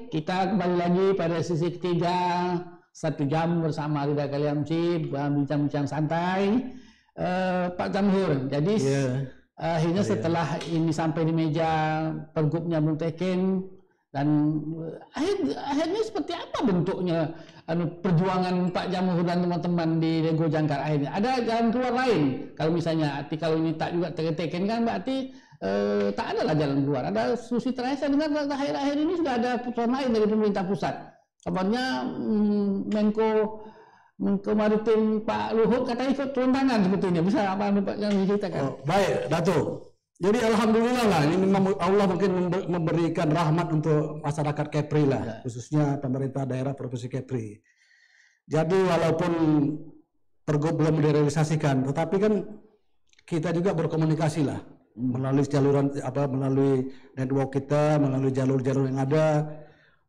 kita kembali lagi pada sesi ketiga 1 jam bersama Rida Kaliamci, bincang-bincang santai. Pak Jamhur, jadi akhirnya setelah ini sampai di meja pergubnya Bung Teken, dan akhirnya seperti apa bentuknya perjuangan Pak Jamhur dan teman-teman di Lego Jangkar akhirnya? Ada jalan keluar lain? Kalau misalnya kalau ini tak juga Teken kan berarti tak ada lah jalan keluar. Ada solusi terakhir. Saya dengar akhir-akhir ini sudah ada putusan lain dari pemerintah pusat. Kabarnya Menko Maritim Pak Luhut katanya ikut turun tangan sebetulnya. Bisa apa yang diceritakan? Oh, baik, Dato'. Jadi alhamdulillah lah, ini memang Allah mungkin memberikan rahmat untuk masyarakat Kepri lah, khususnya pemerintah daerah Provinsi Kepri. Jadi walaupun pergub belum direalisasikan, tetapi kan kita juga berkomunikasi lah melalui jaluran melalui network kita, melalui jalur-jalur yang ada.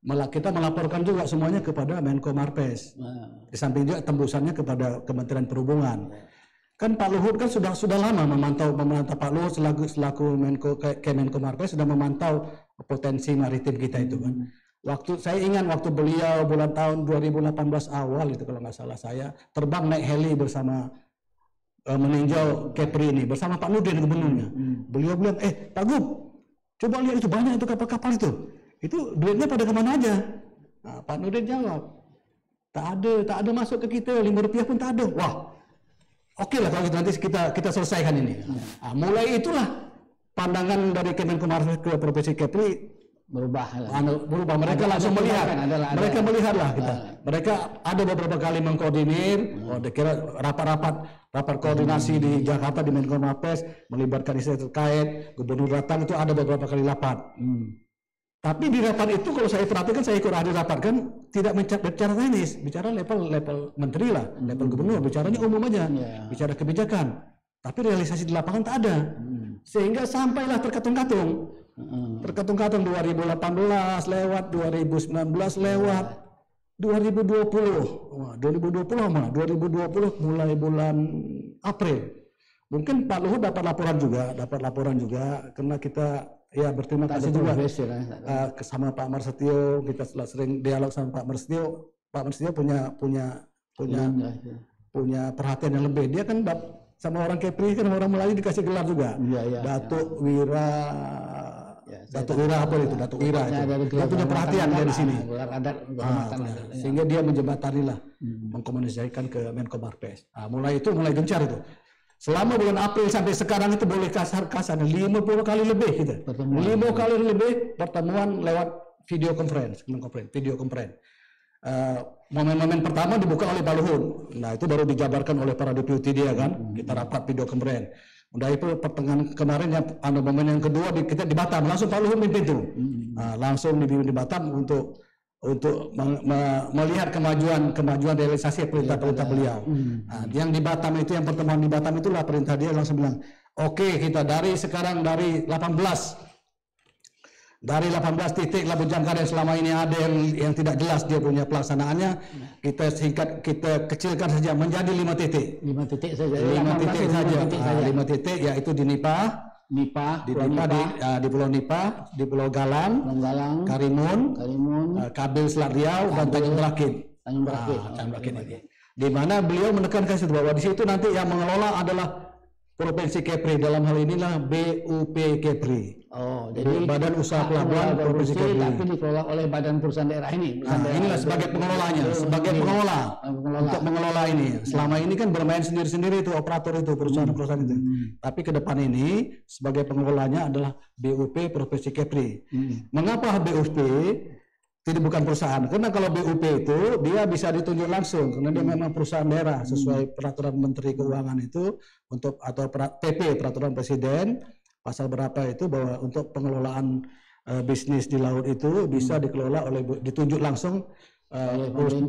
Kita melaporkan juga semuanya kepada Menko Marves. Di samping juga tembusannya kepada Kementerian Perhubungan. Kan Pak Luhut kan sudah lama memantau Pak Luhut selaku Menko Marves sudah memantau potensi maritim kita itu kan. Saya ingat waktu beliau tahun 2018 awal itu kalau nggak salah saya terbang naik heli bersama meninjau Kepri ini bersama Pak Nurdin gubernurnya. Beliau bilang, Pak Gub, coba lihat itu banyak itu kapal-kapal itu duitnya pada kemana aja? Nah, Pak Nurdin jawab, tak ada masuk ke kita, Rp5 pun tak ada. Wah, oke lah kalau nanti kita selesaikan ini. Nah, mulai itulah pandangan dari Kemenko Marves ke Provinsi Kepri berubah. Mereka langsung melihat. Mereka melihatlah kita. Mereka ada beberapa kali mengkoordinir. Kira rapat koordinasi di Jakarta di Menko Marves melibatkan instansi terkait. Gubernur datang itu ada beberapa kali rapat. Tapi di rapat itu kalau saya perhatikan, saya ikut hadir rapat kan tidak bicara teknis, bicara level menteri lah, level gubernur, bicaranya umum aja, bicara kebijakan. Tapi realisasi di lapangan tak ada, sehingga sampailah terkatung-katung 2018 lewat, 2019 lewat, 2020 mulai bulan April. Mungkin Pak Luhut dapat laporan juga, karena kita berterima kasih juga sama Pak Marsetio. Kita sering dialog sama Pak Marsetio. Pak Marsetio punya perhatian yang lebih. Dia kan sama orang Kepri kan orang Melayu dikasih gelar juga. Datuk Wira. Datuk Wira apa itu? Datuk Wira itu. Dia punya perhatian dari sini. Sehingga dia menjembatani lah, mengkomunikasikan ke Menko Marves. Mulai gencar itu. Selama bulan April sampai sekarang itu boleh kasar-kasar 50 kali lebih kita. 50 kali lebih pertemuan lewat video conference. Momen-momen pertama dibuka oleh Pak Luhut. Nah, itu baru dijabarkan oleh para deputi dia kan. Kita rapat video conference. Udah itu pertengahan kemarin momen yang kedua kita di Batam, langsung Pak Luhut mimpin itu. Langsung di Batam untuk melihat kemajuan realisasi perintah beliau. Yang di Batam itu, yang pertemuan di Batam itulah perintah dia langsung bilang, oke, kita dari 18 titik Labuan Jangkar yang selama ini ada yang tidak jelas dia punya pelaksanaannya, kita kecilkan saja menjadi 5 titik. 5 titik saja. 5 titik yaitu di di Pulau Nipa, di Pulau Galang, Karimun, Kabil Selat Riau, dan Tanjung Berakit. Di mana beliau menekankan bahwa di situ nanti yang mengelola adalah Provinsi Kepri, dalam hal inilah BUP Kepri. Jadi Badan Usaha Pelabuhan Provinsi Kepri. Tapi dikelola oleh badan perusahaan daerah ini. Inilah sebagai pengelolanya, untuk mengelola ini. Selama ini kan bermain sendiri-sendiri itu operator itu, perusahaan-perusahaan itu. Tapi ke depan ini sebagai pengelolanya adalah BUP Provinsi Kepri. Mengapa BUP? Tidak, bukan perusahaan, karena kalau BUP itu dia bisa ditunjuk langsung karena dia memang perusahaan daerah sesuai peraturan Menteri Keuangan itu atau PP peraturan Presiden pasal berapa itu bahwa untuk pengelolaan bisnis di laut itu bisa dikelola ditunjuk langsung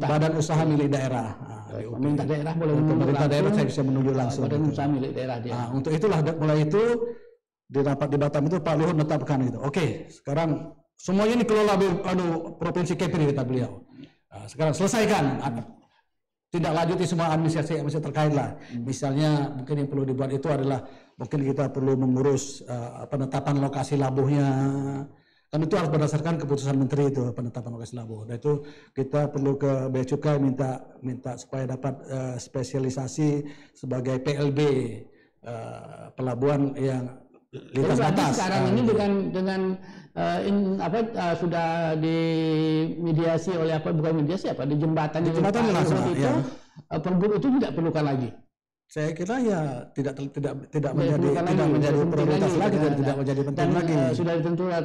badan usaha milik daerah. Pemerintah daerah boleh pemerintah daerah saya bisa menunjuk langsung badan usaha milik daerah dia. Untuk itulah mulai itu di rapat di Batam itu Pak Luhut menetapkan itu. Oke, sekarang semuanya dikelola Provinsi Kepri kata beliau. Sekarang selesaikan, tidak lanjuti semua administrasi yang masih terkait lah. Misalnya mungkin yang perlu dibuat itu adalah mungkin kita perlu mengurus penetapan lokasi labuhnya. Kan itu harus berdasarkan keputusan menteri itu penetapan lokasi labuh. Dan itu kita perlu ke Bea Cukai minta supaya dapat spesialisasi sebagai PLB pelabuhan yang lintas batas. Sekarang ini dengan sudah dimediasi oleh bukan mediasi di jembatan langsung itu Pergub itu tidak perlukan lagi. Saya kira ya tidak menjadi prioritas lagi dan tidak menjadi penting lagi. Sudah ditentukan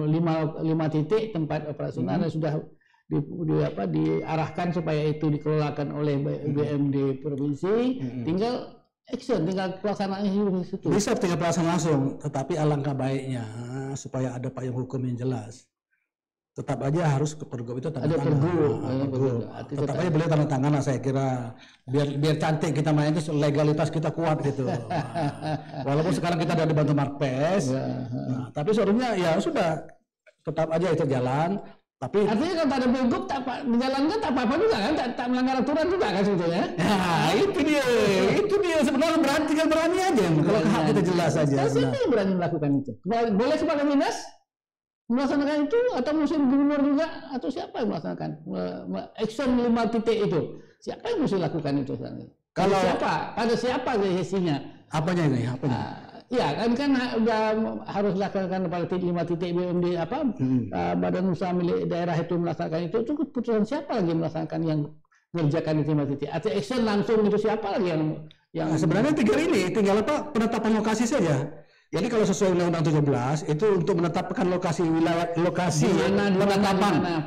5 titik tempat operasional dan sudah diarahkan supaya itu dikelolakan oleh BMD provinsi. Tinggal action, tinggal pelaksanaan di situ. Bisa tinggal pelaksanaan langsung, tetapi alangkah baiknya supaya ada payung hukum yang jelas. Tetap aja harus ke Pergub itu tanda tangan. Tetap aja boleh tanda tangan lah saya kira. Biar cantik kita main itu, legalitas kita kuat gitu. Walaupun sekarang kita ada dibantu Marpes, tapi seharusnya ya sudah tetap aja itu jalan. Tapi artinya kalau ada Pergub menjalankan tak apa-apa juga kan, tak melanggar aturan juga kan sebetulnya. Nah, itu dia sebenarnya tinggal berani aja. Kalau hak kita jelas aja. Siapa yang berani melakukan itu? Boleh sebagai dinas melaksanakan itu atau musim gubernur juga atau siapa yang melaksanakan action 5 titik itu? Siapa yang mesti lakukan itu? Kalau siapa? Pada siapa sesinya? Apanya ini? Apanya? Ya kan udah harus lakukan pada 5 titik BUMD badan usaha milik daerah itu melaksanakan itu keputusan siapa lagi melaksanakan yang mengerjakan di 5 titik? Atau action langsung itu siapa lagi yang sebenarnya tinggal penetapan lokasi saja. Jadi kalau sesuai Undang-Undang 17 itu untuk menetapkan lokasi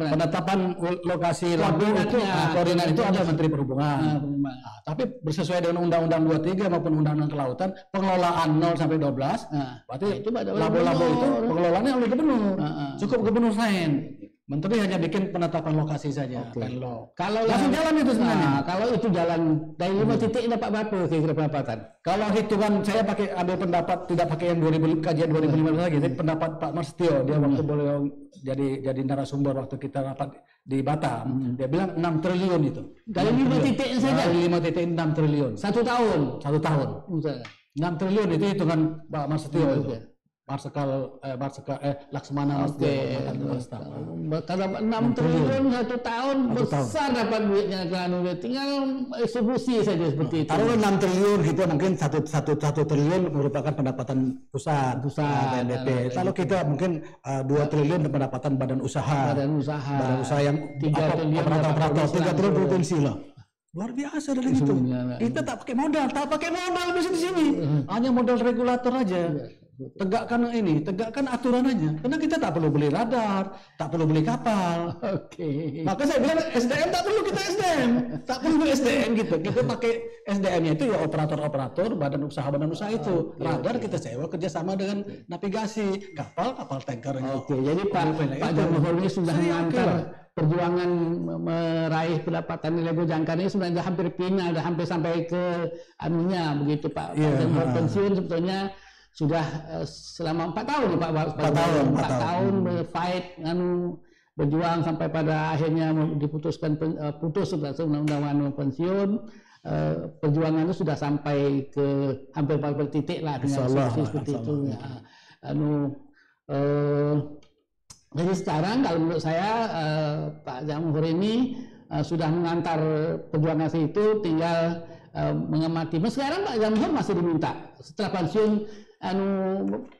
penetapan lokasi labuh itu koordinat itu ada Menteri Perhubungan. Tapi bersesuai dengan Undang-Undang 23 maupun Undang-Undang Kelautan pengelolaan 0 sampai 12 berarti itu labuh-labuh itu pengelolaannya oleh gubernur. Cukup gubernur sign. Menteri hanya bikin penetapan lokasi saja. Kalau langsung jalan itu sebenarnya. Kalau itu jalan dari 5 titik dapat berapa kira-kira pendapatan? Kalau hitungan saya ambil pendapat tidak pakai yang kajian 2015 lagi, tapi pendapat Pak Marsetio dia waktu boleh jadi narasumber waktu kita rapat di Batam, dia bilang 6 triliun itu. Dari 5 titik saja. Dari 5 titik 6 triliun. 1 tahun. 1 tahun. 6 triliun itu hitungan Pak Marsetio itu. Laksmana Kalau 6 triliun 1 tahun besar dapat duitnya kan, tinggal eksekusi saja seperti itu. Kalau 6 triliun gitu mungkin 1 triliun merupakan pendapatan pusat BNDP. Kalau kita mungkin 2 triliun pendapatan badan usaha yang 3 triliun 3 triliun provinsi lah. Luar biasa dari itu. Kita tak pakai modal bisa di sini. Hanya modal regulator aja. Tegakkan aturan aja. Karena kita tak perlu beli radar, tak perlu beli kapal. Maka saya bilang SDM tak perlu kita SDM gitu. Kita pakai SDM-nya itu ya operator badan usaha itu. Radar kita sewa kerjasama dengan navigasi, kapal tanker. Jadi Pak Jamhur ini sudah mengantar perjuangan meraih pendapatan nilai jangkar ini sebenarnya hampir final, hampir sampai ke anunya begitu Pak. Jamhur pensiun sebetulnya sudah selama 4 tahun Pak. 4 tahun fight berjuang sampai pada akhirnya diputuskan putus undang-undang pensiun. Perjuangannya sudah sampai ke hampir titik lah dengan seperti itu ya. Jadi sekarang kalau menurut saya Pak Jamhur ini sudah mengantar perjuangan itu, tinggal mengamati. Sekarang Pak Jamhur masih diminta setelah pensiun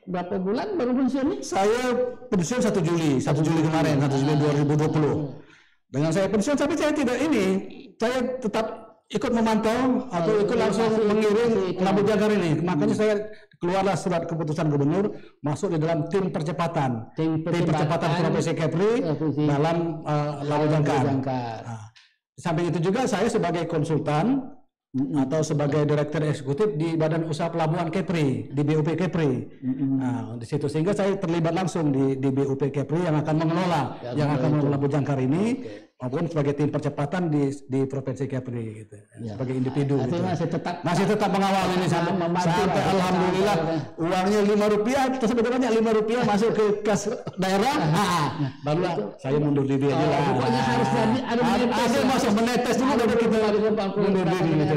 berapa bulan baru pensiun nih? Saya pensiun 1 Juli kemarin, 1 Juli 2020. Dengan saya pensiun, tapi saya saya tetap ikut memantau atau ikut langsung mengirim labuh jangkar ini. Makanya saya keluarlah surat keputusan gubernur masuk di dalam tim percepatan Provinsi Kepri dalam labuh jangkar. Di samping itu juga saya sebagai konsultan atau sebagai direktur eksekutif di Badan Usaha Pelabuhan Kepri, di BUP Kepri. Di situ sehingga saya terlibat langsung di BUP Kepri yang akan mengelola labuh jangkar ini maupun sebagai tim percepatan di Provinsi Kepri gitu. Sebagai individu gitu. Masih tetap mengawal ini sampai alhamdulillah uangnya Rp5 sebenarnya Rp5 masuk ke kas daerah. Barulah saya mundur diri aja lah. Pokoknya harus ada masuk menetes dulu baru kita mundur diri gitu.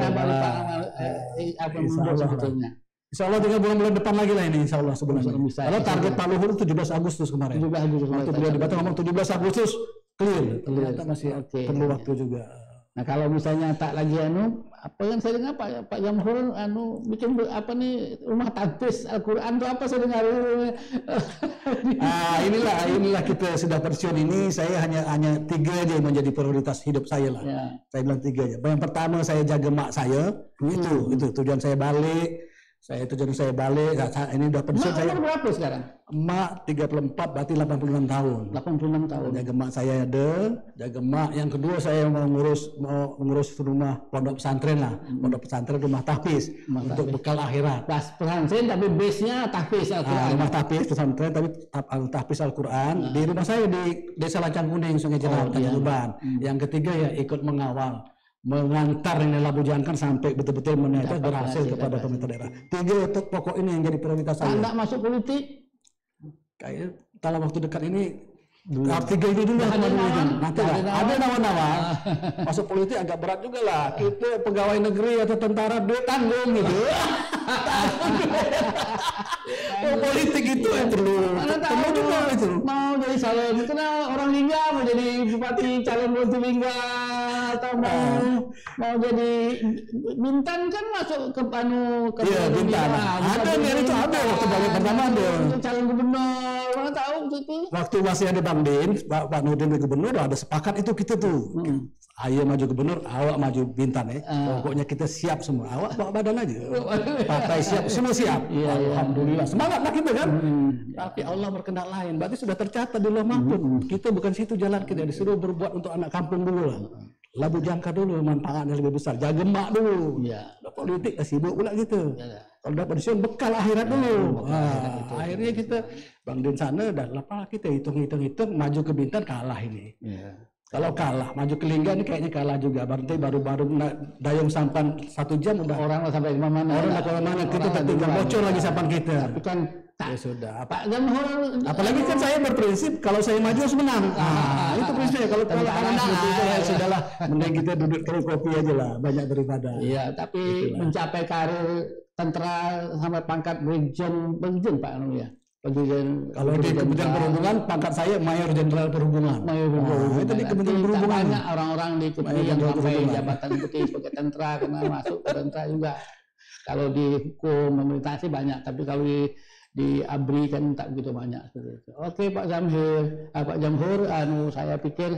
Mundur sebetulnya. Insya Allah 3 bulan depan lagi lah ini, insya Allah sebenarnya. Kalau target Pak Luhur 17 Agustus kemarin. 17 Agustus. Waktu beliau di Batam ngomong 17 Agustus clear. Ternyata masih perlu waktu juga. Nah kalau misalnya tak lagi apa yang saya dengar Pak Jamhur bikin apa nih rumah tahfiz Al-Quran itu apa saya dengar. Inilah kita sudah pensiun ini, saya hanya 3 aja yang menjadi prioritas hidup saya lah. Ya. Saya bilang 3 aja. Yang pertama saya jaga mak saya, itu tujuan saya balik. Tujuan saya balik, ini udah pensiun saya. Mak berapa sekarang? Mak 34, berarti 86 tahun. 86 tahun. Jaga mak saya jaga mak. Yang kedua saya mau ngurus rumah pondok pesantren lah. Pondok pesantren rumah tahfiz untuk bekal akhirat. Pesantren tapi base-nya tahfiz Al-Quran. Rumah tahfiz pesantren tapi tahfiz Al-Quran. Di rumah saya di Desa Lancang Kuning, Sungai Jeram, Tanjung Uban. Yang ketiga ya ikut mengawal, mengantar ini Labu Jangkar sampai betul-betul menetes berhasil kepada pemerintah daerah. 3 pokok ini yang jadi prioritas saya. Anda masuk politik? Kayak dalam waktu dekat ini 3 ini dulu nanti ada nama-nama. Masuk politik agak berat juga lah. Kita pegawai negeri atau tentara duit tanggung gitu. Politik itu yang perlu juga itu. Mau jadi calon itu orang Lingga mau jadi bupati calon bupati Lingga atau mau jadi Bintan kan masuk ke Bintan. Ada itu ada waktu balik pertama ada. Calon gubernur mana tahu itu. Waktu masih ada Bang Din, Pak Nurdin gubernur ada sepakat itu kita tuh. Ayo maju gubernur, awak maju Bintan ya. Pokoknya kita siap semua. Awak bawa badan aja. Partai siap, semua siap. Alhamdulillah. Semangatlah kita kan. Tapi Allah berkehendak lain. Berarti sudah tercatat di Lauh Mahfuz. Kita bukan situ jalan kita, disuruh berbuat untuk anak kampung dulu lah. Labu Jangkar dulu manfaatnya lebih besar. Jaga mak dulu. Politik sibuk pula gitu. Kalau udah pensiun bekal akhirat dulu. Akhirnya kita Bang Din sana dan lapar kita hitung maju ke Bintan kalah ini. Kalau kalah, maju ke Lingga ini kayaknya kalah juga. Berarti baru dayung sampan 1 jam udah orang sampai di mana? Orang ke mana? Kita tinggal bocor lagi sampan kita. Tapi kan ya sudah. Pak Jamhur, apalagi kan saya berprinsip kalau saya maju harus menang. Itu prinsipnya. Kalau kalah ya sudahlah. Mending kita duduk terus kopi aja lah, banyak daripada. Iya, tapi mencapai karir tentara sampai pangkat Brigjen Pak ya. Kalau di Kementerian Perhubungan pangkat saya Mayor Jenderal Perhubungan. Itu di Kementerian Perhubungan banyak orang-orang di Kepri yang sampai jabatan putih sebagai tentara karena masuk ke tentara juga. Kalau di hukum pemerintah sih banyak, tapi kalau di ABRI kan tak begitu banyak seperti itu. Oke Pak Jamhur, saya pikir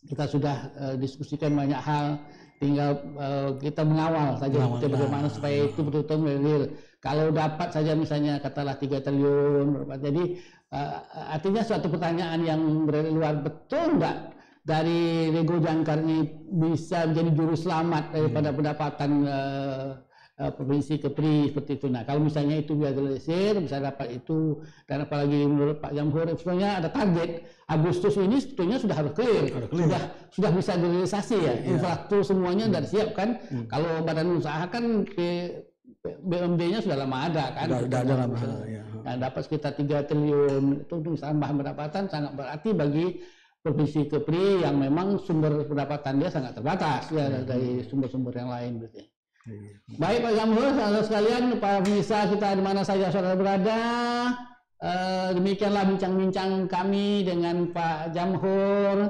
kita sudah diskusikan banyak hal. Tinggal kita mengawal saja bagaimana supaya itu betul-betul real. Kalau dapat saja misalnya katalah 3 triliun, jadi artinya suatu pertanyaan yang luar betul enggak dari Lego Jangkar ini bisa menjadi juru selamat daripada pendapatan provinsi Kepri seperti itu. Nah kalau misalnya itu bisa realisir, bisa dapat itu, dan apalagi menurut Pak Jamhur sebenarnya ada target Agustus ini sebetulnya sudah harus clear. Sudah bisa direalisasi ya. Infrastruktur semuanya sudah siap kan. Kalau badan usaha kan BUMD-nya sudah lama ada kan. Sudah ada lama. Nah, dapat sekitar 3 triliun itu bisa tambahan pendapatan sangat berarti bagi provinsi Kepri yang memang sumber pendapatan dia sangat terbatas dari sumber-sumber yang lain gitu. Baik Pak Jamhur, saudara sekalian, para pemirsa kita di mana saja saudara berada, demikianlah bincang-bincang kami dengan Pak Jamhur,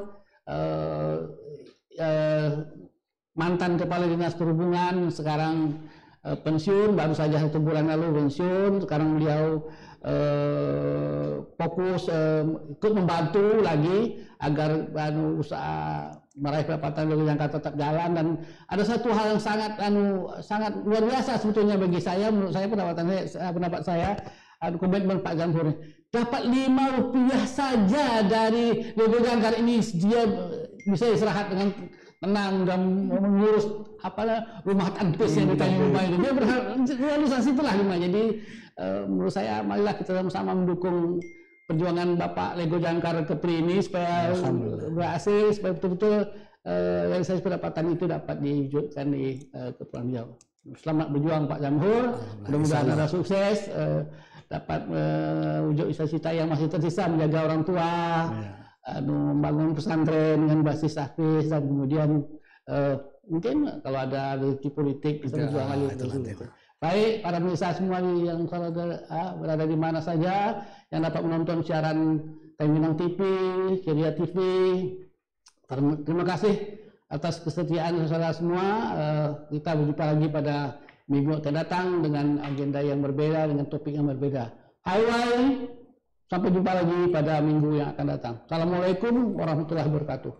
mantan Kepala Dinas Perhubungan, sekarang pensiun, baru saja 1 bulan lalu pensiun. Sekarang beliau fokus ikut membantu lagi agar usaha meraih pendapatan Lego Jangkar tetap jalan. Dan ada satu hal yang sangat luar biasa sebetulnya bagi saya, menurut saya pendapat saya komitmen Pak Jamhur, dapat Rp5 saja dari Lego Jangkar ini dia bisa istirahat dengan tenang dan mengurus rumah tanpis yang ditanya rumah itu. Dia berharap realisasi itulah rumah. Jadi menurut saya marilah kita sama-sama mendukung perjuangan Bapak Lego Jangkar Kepri ini supaya berhasil, supaya betul-betul realisasi pendapatan itu dapat diwujudkan di Kepulauan Riau. Selamat berjuang Pak Jamhur, mudah-mudahan ada sukses, dapat wujud cita-cita yang masih tersisa, menjaga orang tua, membangun pesantren dengan basis tahfiz, dan kemudian mungkin kalau ada rezeki politik bisa berjuang lagi. Baik, para pemirsa semua yang berada di mana saja yang dapat menonton siaran Minang TV, Ceria TV. Terima kasih atas kesetiaan saudara semua. Kita berjumpa lagi pada minggu akan datang dengan agenda yang berbeda, dengan topik yang berbeda. Hai, sampai jumpa lagi pada minggu yang akan datang. Assalamualaikum warahmatullahi wabarakatuh.